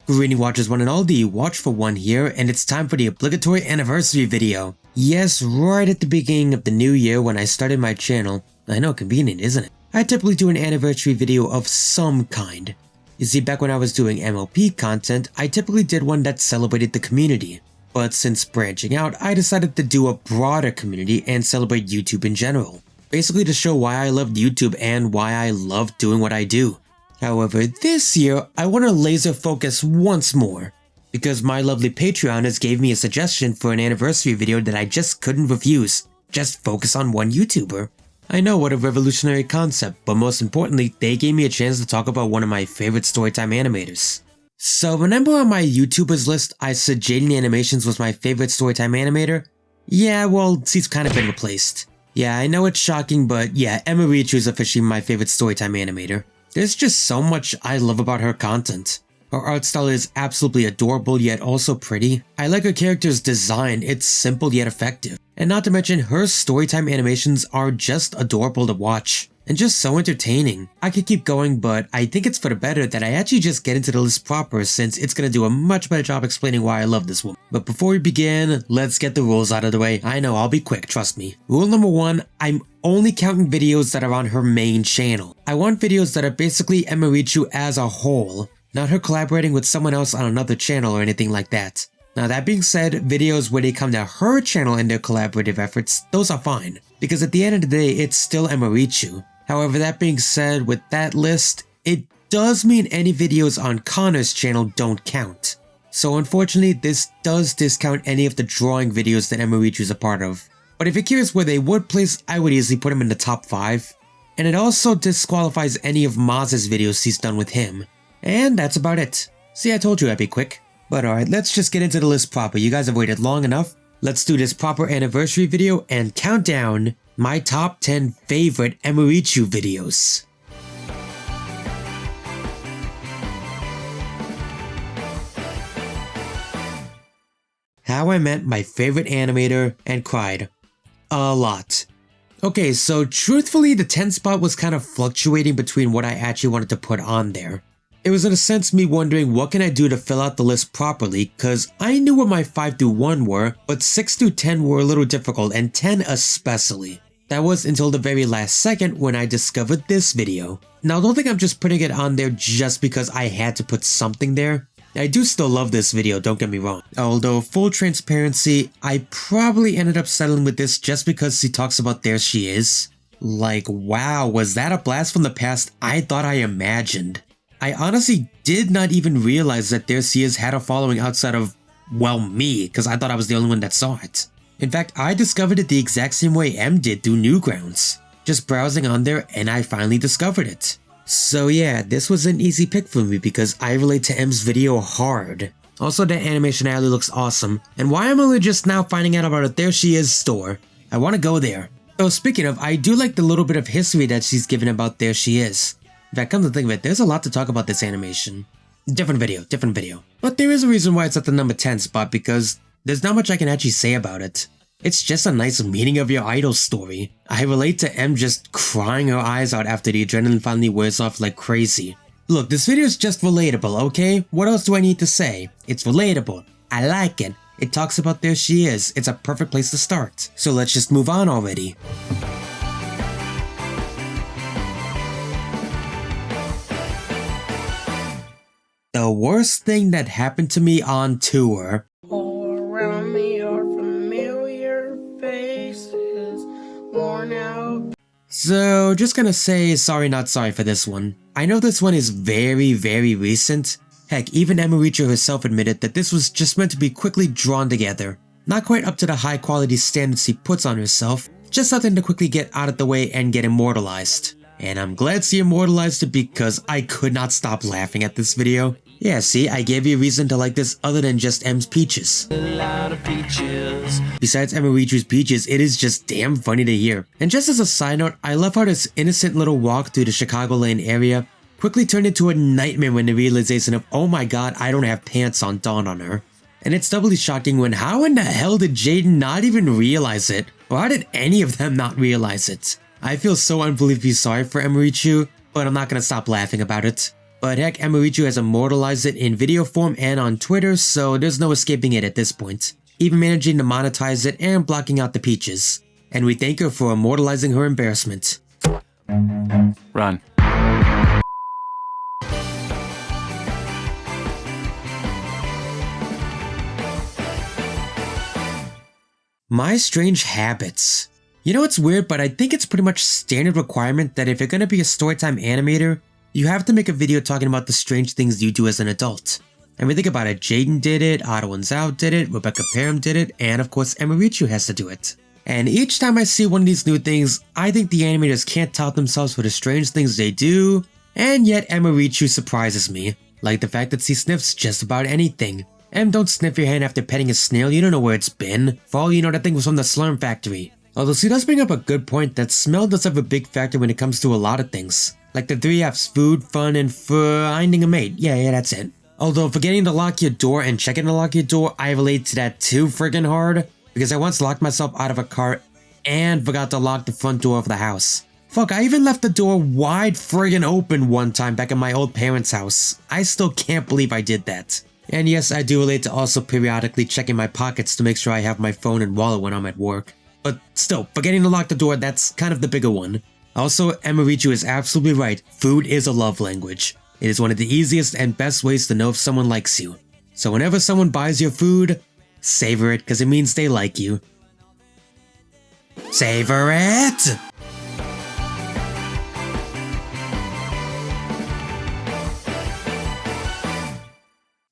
Greeting watchers one and all, the Watchful One here, and it's time for the obligatory anniversary video. Yes, right at the beginning of the new year when I started my channel. I know, convenient, isn't it? I typically do an anniversary video of some kind. You see, back when I was doing MLP content, I typically did one that celebrated the community. But since branching out, I decided to do a broader community and celebrate YouTube in general. Basically to show why I loved YouTube and why I love doing what I do. However, this year, I want to laser focus once more, because my lovely Patreoners gave me a suggestion for an anniversary video that I just couldn't refuse. Just focus on one YouTuber. I know, what a revolutionary concept, but most importantly, they gave me a chance to talk about one of my favorite storytime animators. So remember on my YouTubers list, I said Jaden Animations was my favorite storytime animator? Yeah, well, she's kind of been replaced. Yeah, I know it's shocking, but yeah, Amarichu is officially my favorite storytime animator. There's just so much I love about her content. Her art style is absolutely adorable yet also pretty. I like her character's design, it's simple yet effective. And not to mention, her storytime animations are just adorable to watch. And just so entertaining. I could keep going, but I think it's for the better that I actually just get into the list proper, since it's gonna do a much better job explaining why I love this woman. But before we begin, let's get the rules out of the way. I know, I'll be quick, trust me. Rule number 1, I'm only counting videos that are on her main channel. I want videos that are basically Amarichu as a whole, not her collaborating with someone else on another channel or anything like that. Now that being said, videos where they come to her channel and their collaborative efforts, those are fine. Because at the end of the day, it's still Amarichu. However, that being said, with that list, it does mean any videos on Connor's channel don't count. So unfortunately, this does discount any of the drawing videos that Amarichu is a part of. But if you're curious where they would place, I would easily put him in the top 5. And it also disqualifies any of Maz's videos he's done with him. And that's about it. See, I told you I'd be quick. But alright, let's just get into the list proper. You guys have waited long enough. Let's do this proper anniversary video and count down my top 10 favorite Amarichu videos. How I met my favorite animator and cried. A lot. Okay, so truthfully the 10th spot was kind of fluctuating between what I actually wanted to put on there. It was in a sense me wondering what can I do to fill out the list properly, cause I knew what my 5 through 1 were, but 6 through 10 were a little difficult, and 10 especially. That was until the very last second when I discovered this video. Now don't think I'm just putting it on there just because I had to put something there. I do still love this video, don't get me wrong. Although, full transparency, I probably ended up settling with this just because she talks about There She Is. Like, wow, was that a blast from the past I thought I imagined? I honestly did not even realize that There She Is had a following outside of, well, me, because I thought I was the only one that saw it. In fact, I discovered it the exact same way M did through Newgrounds. Just browsing on there and I finally discovered it. So yeah, this was an easy pick for me because I relate to M's video hard. Also, that animation alley looks awesome, and why I'm only just now finding out about a There She Is store. I want to go there. So speaking of, I do like the little bit of history that she's given about There She Is. In fact, come to think of it, there's a lot to talk about this animation. Different video. But there is a reason why it's at the number 10 spot, because there's not much I can actually say about it. It's just a nice meeting of your idol story. I relate to M just crying her eyes out after the adrenaline finally wears off like crazy. Look, this video is just relatable, okay? What else do I need to say? It's relatable. I like it. It talks about There She Is. It's a perfect place to start. So let's just move on already. The worst thing that happened to me on tour. All around me are familiar faces, worn out. So, just gonna say sorry not sorry for this one. I know this one is very recent. Heck, even Amarichu herself admitted that this was just meant to be quickly drawn together. Not quite up to the high quality standards she puts on herself, just something to quickly get out of the way and get immortalized. And I'm glad she immortalized it because I could not stop laughing at this video. Yeah, see, I gave you a reason to like this other than just M's peaches. Besides Amarichu's peaches, it is just damn funny to hear. And just as a side note, I love how this innocent little walk through the Chicagoland area quickly turned into a nightmare when the realization of, oh my god, I don't have pants on dawned on her. And it's doubly shocking when how in the hell did Jaden not even realize it? Or how did any of them not realize it? I feel so unbelievably sorry for Amarichu, but I'm not gonna stop laughing about it. But heck, Amarichu has immortalized it in video form and on Twitter, so there's no escaping it at this point. Even managing to monetize it and blocking out the peaches. And we thank her for immortalizing her embarrassment. Run. My strange habits. You know, it's weird, but I think it's pretty much standard requirement that if you're gonna be a storytime animator, you have to make a video talking about the strange things you do as an adult. And we think about it, Jaden did it, Otto and Zhao did it, Rebecca Parham did it, and of course Amarichu has to do it. And each time I see one of these new things, I think the animators can't tout themselves for the strange things they do, and yet Amarichu surprises me, like the fact that she sniffs just about anything. And don't sniff your hand after petting a snail, you don't know where it's been. For all you know, that thing was from the Slurm factory. Although she does bring up a good point that smell does have a big factor when it comes to a lot of things. Like the 3 F's, food, fun, and finding a mate. Yeah, that's it. Although forgetting to lock your door and checking to lock your door, I relate to that too friggin' hard. Because I once locked myself out of a car and forgot to lock the front door of the house. Fuck, I even left the door wide friggin' open one time back in my old parents' house. I still can't believe I did that. And yes, I do relate to also periodically checking my pockets to make sure I have my phone and wallet when I'm at work. But still, forgetting to lock the door, that's kind of the bigger one. Also, Amarichu is absolutely right, food is a love language. It is one of the easiest and best ways to know if someone likes you. So whenever someone buys your food, savor it because it means they like you. Savor it!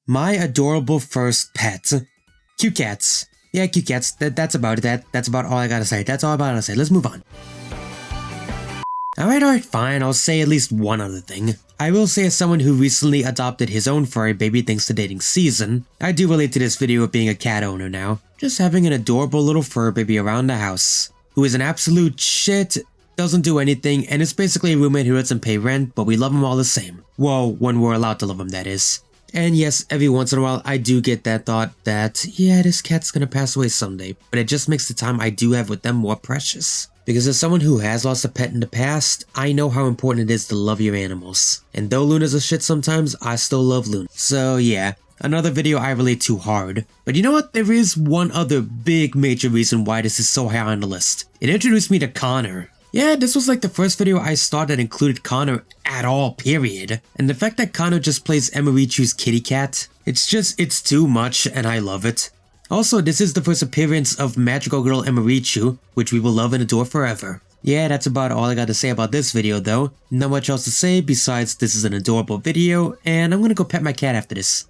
My adorable first pet. Cute cats. Yeah, cute cats. That's about it. That's about all I gotta say. That's all I gotta say. Let's move on. Alright, fine. I'll say at least one other thing. I will say as someone who recently adopted his own furry baby thanks to dating Season, I do relate to this video of being a cat owner now. Just having an adorable little fur baby around the house. Who is an absolute shit, doesn't do anything, and is basically a roommate who doesn't pay rent, but we love him all the same. Well, when we're allowed to love him, that is. And yes, every once in a while I do get that thought that, yeah, this cat's gonna pass away someday, but it just makes the time I do have with them more precious. Because as someone who has lost a pet in the past, I know how important it is to love your animals. And though Luna's a shit sometimes, I still love Luna. So yeah, another video I relate to hard. But you know what? There is one other big major reason why this is so high on the list. It introduced me to Connor. Yeah, this was like the first video I saw that included Connor at all, period. And the fact that Connor just plays Amarichu's kitty cat, it's too much and I love it. Also, this is the first appearance of magical girl Amarichu, which we will love and adore forever. Yeah, that's about all I got to say about this video though. Not much else to say besides this is an adorable video, and I'm gonna go pet my cat after this.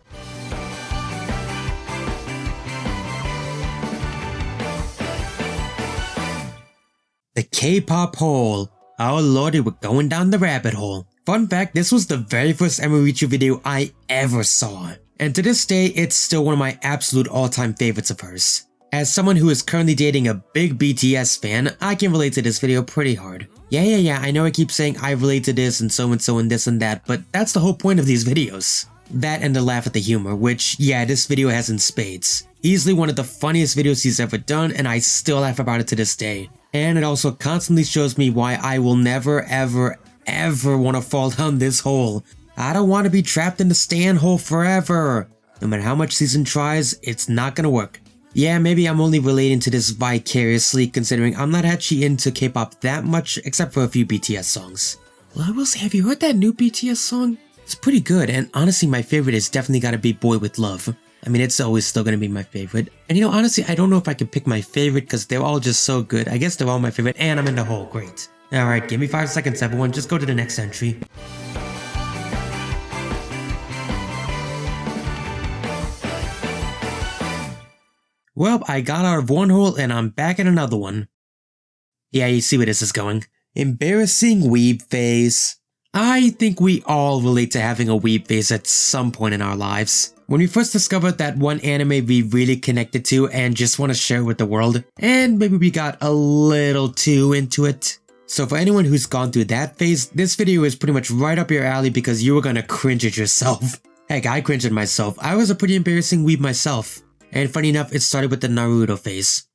The K-pop hole. Oh lordy, we're going down the rabbit hole. Fun fact, this was the very first Amarichu video I ever saw. And to this day, it's still one of my absolute all-time favorites of hers. As someone who is currently dating a big BTS fan, I can relate to this video pretty hard. Yeah, I know I keep saying I relate to this and so and this and that, but that's the whole point of these videos. That and the laugh at the humor, which, yeah, this video has in spades. Easily one of the funniest videos he's ever done, and I still laugh about it to this day. And it also constantly shows me why I will never ever want to fall down this hole. I don't want to be trapped in the Stan hole forever. No matter how much Season tries, it's not gonna work. Yeah, maybe I'm only relating to this vicariously considering I'm not actually into K-pop that much except for a few BTS songs. Well, I will say, have you heard that new BTS song? It's pretty good, and honestly my favorite is definitely gotta be Boy With Love. I mean, it's always still gonna be my favorite. And you know, honestly, I don't know if I can pick my favorite because they're all just so good. I guess they're all my favorite and I'm in the hole, great. Alright, give me 5 seconds everyone, just go to the next entry. Well, I got out of one hole and I'm back in another one. Yeah, you see where this is going. Embarrassing weeb phase. I think we all relate to having a weeb phase at some point in our lives. When we first discovered that one anime we really connected to and just want to share with the world, and maybe we got a little too into it. So for anyone who's gone through that phase, this video is pretty much right up your alley because you were gonna cringe at yourself. Heck, I cringed at myself. I was a pretty embarrassing weeb myself. And funny enough, it started with the Naruto phase.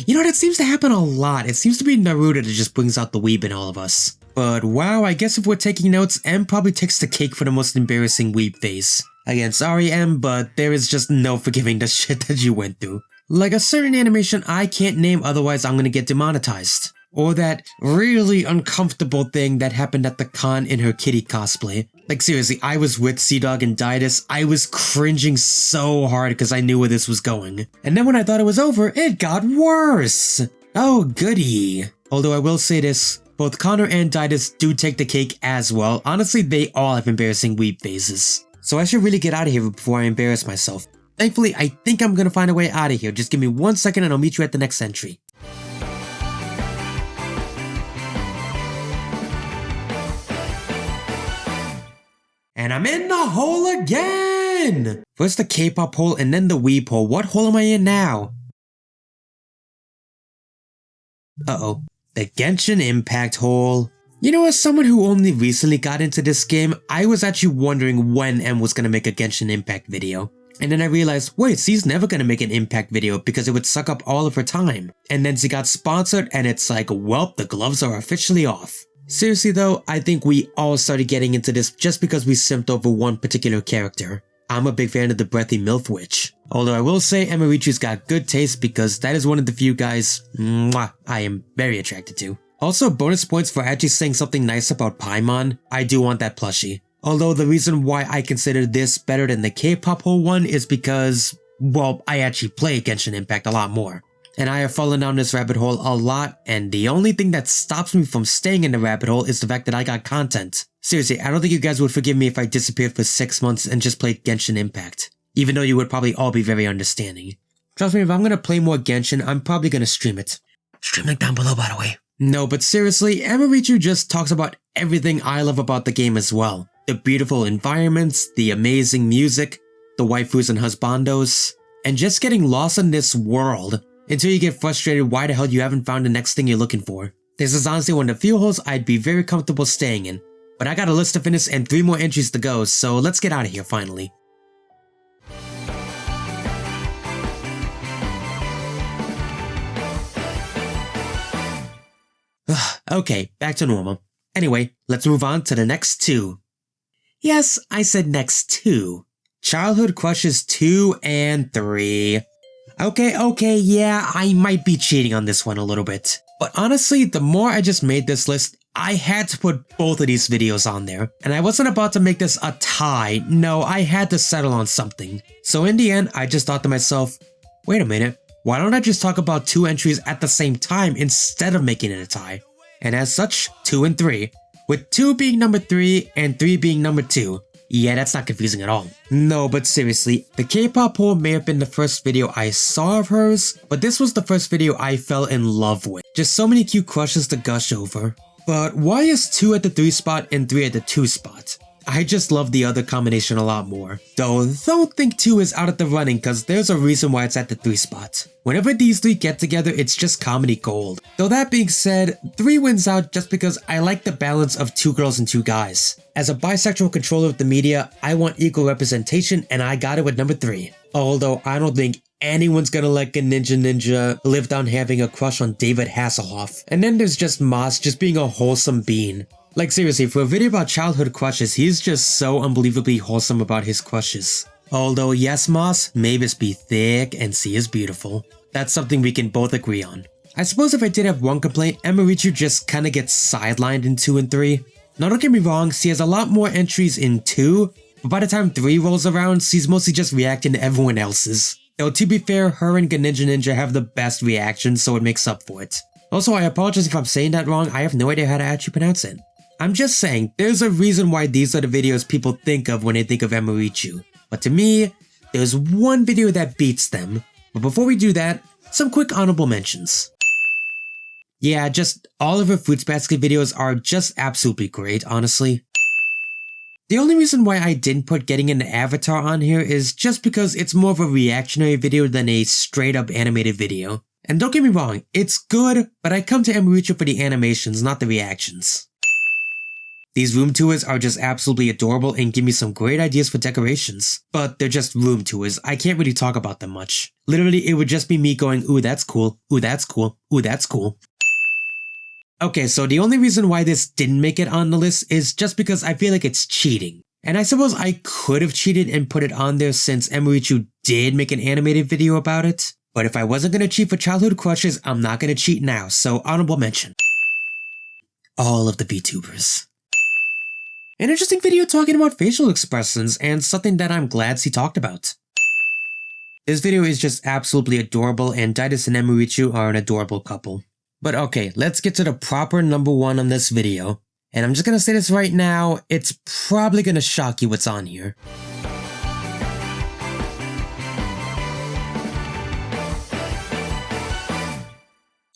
You know, that seems to happen a lot. It seems to be Naruto that just brings out the weeb in all of us. But wow, I guess if we're taking notes, M probably takes the cake for the most embarrassing weeb face. Again, sorry M, but there is just no forgiving the shit that you went through. Like a certain animation I can't name, otherwise I'm gonna get demonetized. Or that really uncomfortable thing that happened at the con in her kitty cosplay. Like seriously, I was with Sea-Dog and Didus, I was cringing so hard because I knew where this was going. And then when I thought it was over, it got worse! Oh goody. Although I will say this, both Connor and Didus do take the cake as well. Honestly, they all have embarrassing weeb faces. So I should really get out of here before I embarrass myself. Thankfully, I think I'm gonna find a way out of here. Just give me 1 second and I'll meet you at the next entry. And I'm in the hole again! First the K-pop hole and then the weeb hole. What hole am I in now? Uh-oh. The Genshin Impact hole. You know, as someone who only recently got into this game, I was actually wondering when M was gonna make a Genshin Impact video. And then I realized, wait, she's never gonna make an Impact video because it would suck up all of her time. And then she got sponsored and it's like, well, the gloves are officially off. Seriously though, I think we all started getting into this just because we simped over one particular character. I'm a big fan of the breathy MILF Witch. Although I will say Amarichu's got good taste because that is one of the few guys I am very attracted to. Also, bonus points for actually saying something nice about Paimon. I do want that plushie. Although the reason why I consider this better than the K-pop hole one is because, well, I actually play Genshin Impact a lot more. And I have fallen down this rabbit hole a lot, and the only thing that stops me from staying in the rabbit hole is the fact that I got content. Seriously, I don't think you guys would forgive me if I disappeared for 6 months and just played Genshin Impact. Even though you would probably all be very understanding. Trust me, if I'm gonna play more Genshin, I'm probably gonna stream it. Stream link down below, by the way. No, but seriously, Amarichu just talks about everything I love about the game as well. The beautiful environments, the amazing music, the waifus and husbandos, and just getting lost in this world until you get frustrated why the hell you haven't found the next thing you're looking for. This is honestly one of the few holes I'd be very comfortable staying in. But I got a list to finish and 3 more entries to go, so let's get out of here finally. Okay, back to normal. Anyway, let's move on to the next 2. Yes, I said next 2. Childhood Crushes 2 and 3. Okay, yeah, I might be cheating on this one a little bit. But honestly, the more I just made this list, I had to put both of these videos on there. And I wasn't about to make this a tie, no, I had to settle on something. So in the end, I just thought to myself, wait a minute, why don't I just talk about 2 entries at the same time instead of making it a tie? And as such, 2 and 3, with 2 being number 3 and 3 being number 2. Yeah, that's not confusing at all. No, but seriously, the K-pop hole may have been the first video I saw of hers, but this was the first video I fell in love with. Just so many cute crushes to gush over. But why is 2 at the 3 spot and 3 at the 2 spot? I just love the other combination a lot more. Though, don't think 2 is out of the running cause there's a reason why it's at the 3 spot. Whenever these 3 get together, it's just comedy gold. Though that being said, 3 wins out just because I like the balance of 2 girls and 2 guys. As a bisexual controller of the media, I want equal representation and I got it with number 3. Although I don't think anyone's gonna let Ninja live down having a crush on David Hasselhoff. And then there's just Moss just being a wholesome bean. Like seriously, for a video about childhood crushes, he's just so unbelievably wholesome about his crushes. Although yes Moss, Mavis be thick and C is beautiful. That's something we can both agree on. I suppose if I did have one complaint, Amarichu just kinda gets sidelined in 2 and 3. Now don't get me wrong, she has a lot more entries in 2, but by the time 3 rolls around, she's mostly just reacting to everyone else's. Though to be fair, her and Ninja have the best reactions, so it makes up for it. Also, I apologize if I'm saying that wrong, I have no idea how to actually pronounce it. I'm just saying, there's a reason why these are the videos people think of when they think of Amarichu. But to me, there's one video that beats them. But before we do that, some quick honorable mentions. Yeah, just all of her Fruits Basket videos are just absolutely great, honestly. The only reason why I didn't put Getting into Avatar on here is just because it's more of a reactionary video than a straight up animated video. And don't get me wrong, it's good, but I come to Amarichu for the animations, not the reactions. These room tours are just absolutely adorable and give me some great ideas for decorations. But they're just room tours, I can't really talk about them much. Literally, it would just be me going, ooh that's cool, ooh that's cool, ooh that's cool. Okay, so the only reason why this didn't make it on the list is just because I feel like it's cheating. And I suppose I could have cheated and put it on there since Amarichu did make an animated video about it. But if I wasn't gonna cheat for childhood crushes, I'm not gonna cheat now, so honorable mention. All of the VTubers. An interesting video talking about facial expressions and something that I'm glad he talked about. This video is just absolutely adorable and Didas and Amarichu are an adorable couple. But okay, let's get to the proper number 1 on this video. And I'm just gonna say this right now, it's probably gonna shock you what's on here.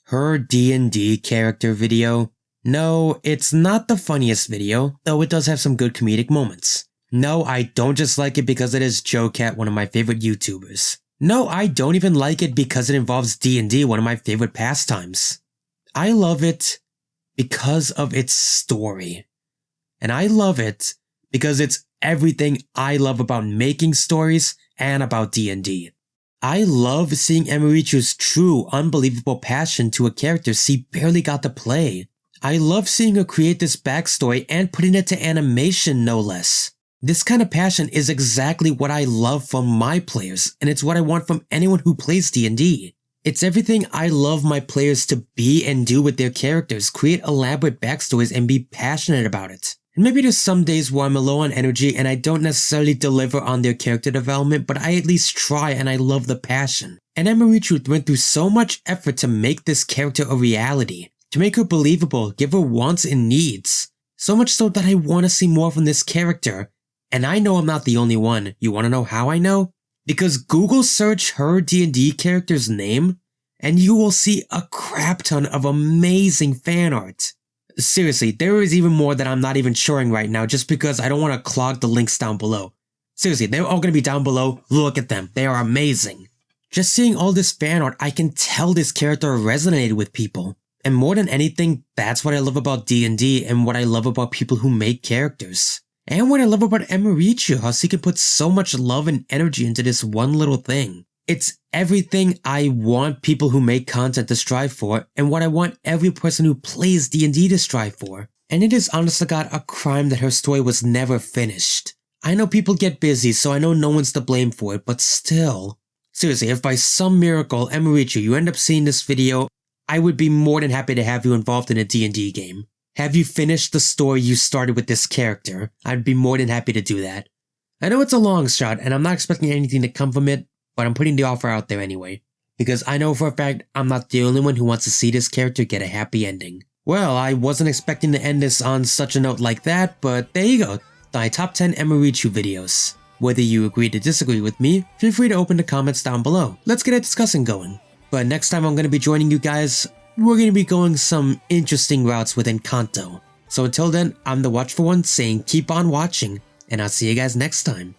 Her D&D character video. No, it's not the funniest video, though it does have some good comedic moments. No, I don't just like it because it is Joe Cat, one of my favorite YouTubers. No, I don't even like it because it involves D&D, one of my favorite pastimes. I love it because of its story. And I love it because it's everything I love about making stories and about D&D. I love seeing Amarichu's true, unbelievable passion to a character she barely got to play. I love seeing her create this backstory and putting it to animation, no less. This kind of passion is exactly what I love from my players, and it's what I want from anyone who plays D&D. It's everything I love my players to be and do with their characters, create elaborate backstories and be passionate about it. And maybe there's some days where I'm low on energy and I don't necessarily deliver on their character development, but I at least try and I love the passion. And Amarichu went through so much effort to make this character a reality, to make her believable, give her wants and needs. So much so that I want to see more from this character. And I know I'm not the only one. You want to know how I know? Because Google search her D&D character's name, and you will see a crap ton of amazing fan art. Seriously, there is even more that I'm not even showing right now just because I don't want to clog the links down below. Seriously, they're all going to be down below. Look at them. They are amazing. Just seeing all this fan art, I can tell this character resonated with people. And more than anything, that's what I love about D&D and what I love about people who make characters. And what I love about Amarichu, how she can put so much love and energy into this one little thing. It's everything I want people who make content to strive for, and what I want every person who plays D&D to strive for. And it is honest to God a crime that her story was never finished. I know people get busy, so I know no one's to blame for it, but still. Seriously, if by some miracle, Amarichu, you end up seeing this video, I would be more than happy to have you involved in a D&D game. Have you finished the story you started with this character? I'd be more than happy to do that. I know it's a long shot, and I'm not expecting anything to come from it, but I'm putting the offer out there anyway. Because I know for a fact I'm not the only one who wants to see this character get a happy ending. Well, I wasn't expecting to end this on such a note like that, but there you go. My top 10 Amarichu videos. Whether you agree to disagree with me, feel free to open the comments down below. Let's get a discussion going. But next time I'm going to be joining you guys, we're going to be going some interesting routes with Encanto. So until then, I'm the Watchful One saying keep on watching, and I'll see you guys next time.